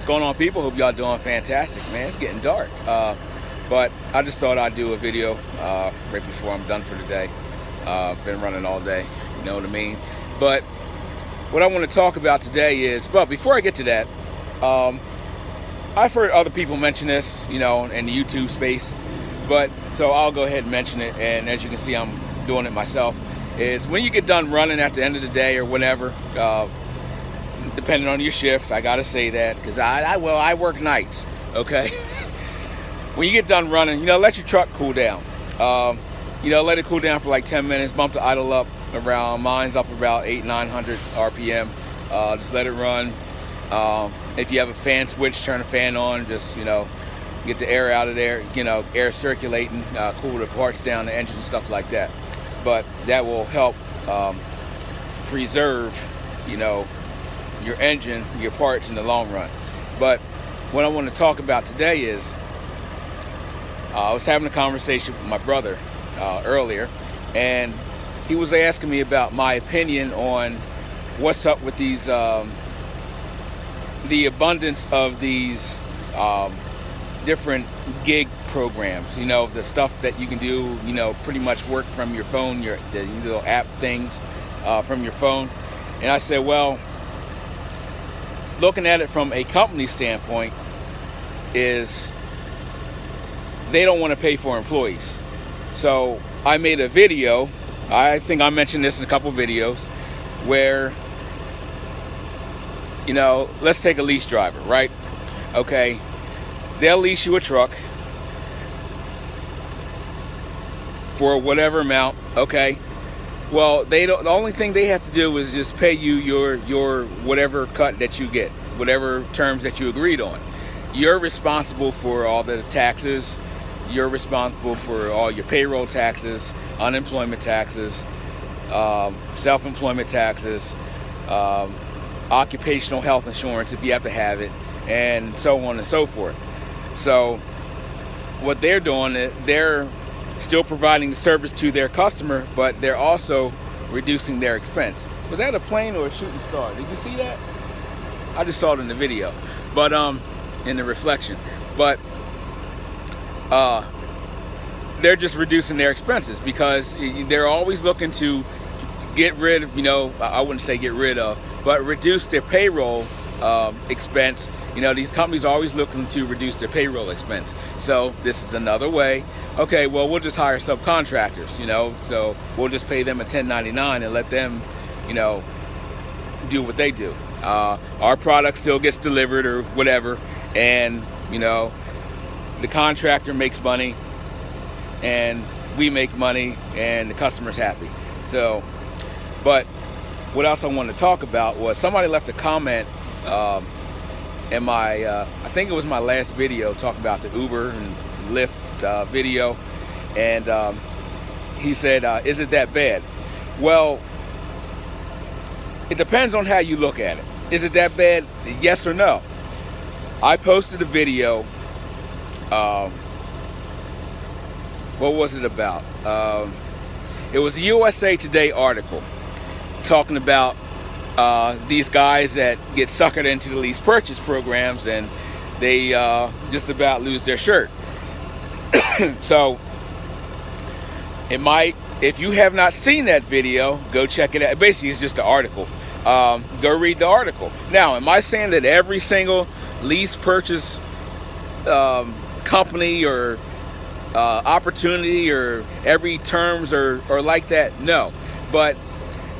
going on, people? Hope y'all doing fantastic, man. It's getting dark, but I just thought I'd do a video right before I'm done for the day. Been running all day, you know what I mean? But what I want to talk about today is, but before I get to that, I've heard other people mention this, you know, in the YouTube space, but so I'll go ahead and mention it. And as you can see, I'm doing it myself. Is when you get done running at the end of the day or whatever, depending on your shift, I gotta say that because I work nights. Okay, when you get done running, you know, let your truck cool down. You know, let it cool down for like 10 minutes. Bump the idle up around, mine's up about 800-900 RPM. Just let it run. If you have a fan switch, turn the fan on. Just, you know, get the air out of there. You know, air circulating, cool the parts down, the engine and stuff like that. But that will help preserve, you know, your engine, your parts in the long run. But what I want to talk about today is I was having a conversation with my brother earlier, and he was asking me about my opinion on what's up with these the abundance of these different gig programs, you know, the stuff that you can do, you know, pretty much work from your phone, the little app things from your phone. And I said, well, looking at it from a company standpoint, is they don't want to pay for employees. So I made a video, I think I mentioned this in a couple videos, where, you know, let's take a lease driver, right? Okay, they'll lease you a truck for whatever amount, okay? Well, the only thing they have to do is just pay you your whatever cut that you get, whatever terms that you agreed on. You're responsible for all the taxes. You're responsible for all your payroll taxes, unemployment taxes, self-employment taxes, occupational health insurance if you have to have it, and so on and so forth. So what they're doing, they're still providing the service to their customer, but they're also reducing their expense. Was that a plane or a shooting star? Did you see that? I just saw it in the video, but in the reflection. But they're just reducing their expenses because they're always looking to get rid of, you know, I wouldn't say get rid of, but reduce their payroll expense. You know, these companies are always looking to reduce their payroll expense. So this is another way. Okay, well, we'll just hire subcontractors, you know, so we'll just pay them a 1099 and let them, you know, do what they do. Our product still gets delivered or whatever, and, you know, the contractor makes money and we make money and the customer's happy. So, but what else I wanted to talk about was somebody left a comment in my, I think it was my last video talking about the Uber and Lyft video, and he said, is it that bad? Well, it depends on how you look at it. Is it that bad? Yes or no? I posted a video, what was it about? It was a USA Today article talking about these guys that get suckered into the lease purchase programs and they just about lose their shirt. So it might, if you have not seen that video, go check it out. Basically, it's just an article. Go read the article. Now, am I saying that every single lease purchase company or opportunity or every terms are like that? No. But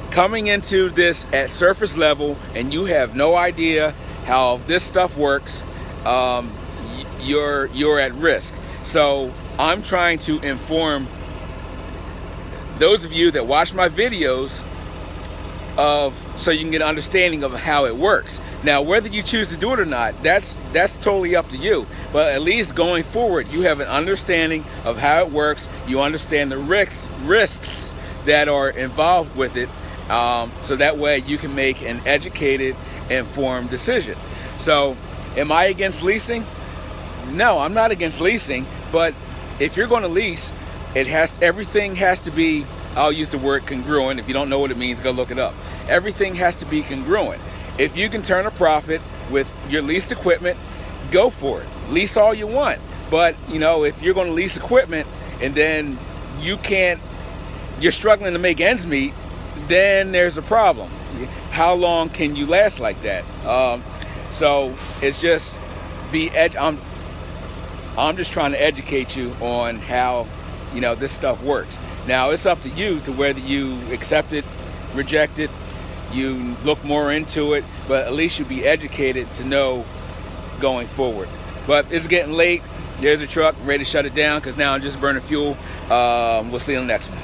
coming into this at surface level and you have no idea how this stuff works, you're at risk. So I'm trying to inform those of you that watch my videos so you can get an understanding of how it works. Now, whether you choose to do it or not, that's totally up to you. But at least going forward, you have an understanding of how it works. You understand the risks that are involved with it, so that way you can make an educated, informed decision. So, am I against leasing? No, I'm not against leasing. But if you're going to lease, everything has to be, I'll use the word congruent. If you don't know what it means, go look it up. Everything has to be congruent. If you can turn a profit with your leased equipment, go for it. Lease all you want. But, you know, if you're going to lease equipment and then you're struggling to make ends meet, then there's a problem. How long can you last like that? So it's just I'm just trying to educate you on how, you know, this stuff works. Now it's up to you to whether you accept it, reject it, you look more into it, but at least you'll be educated to know going forward. But it's getting late. There's a truck, I'm ready to shut it down because now I'm just burning fuel. We'll see you on the next one.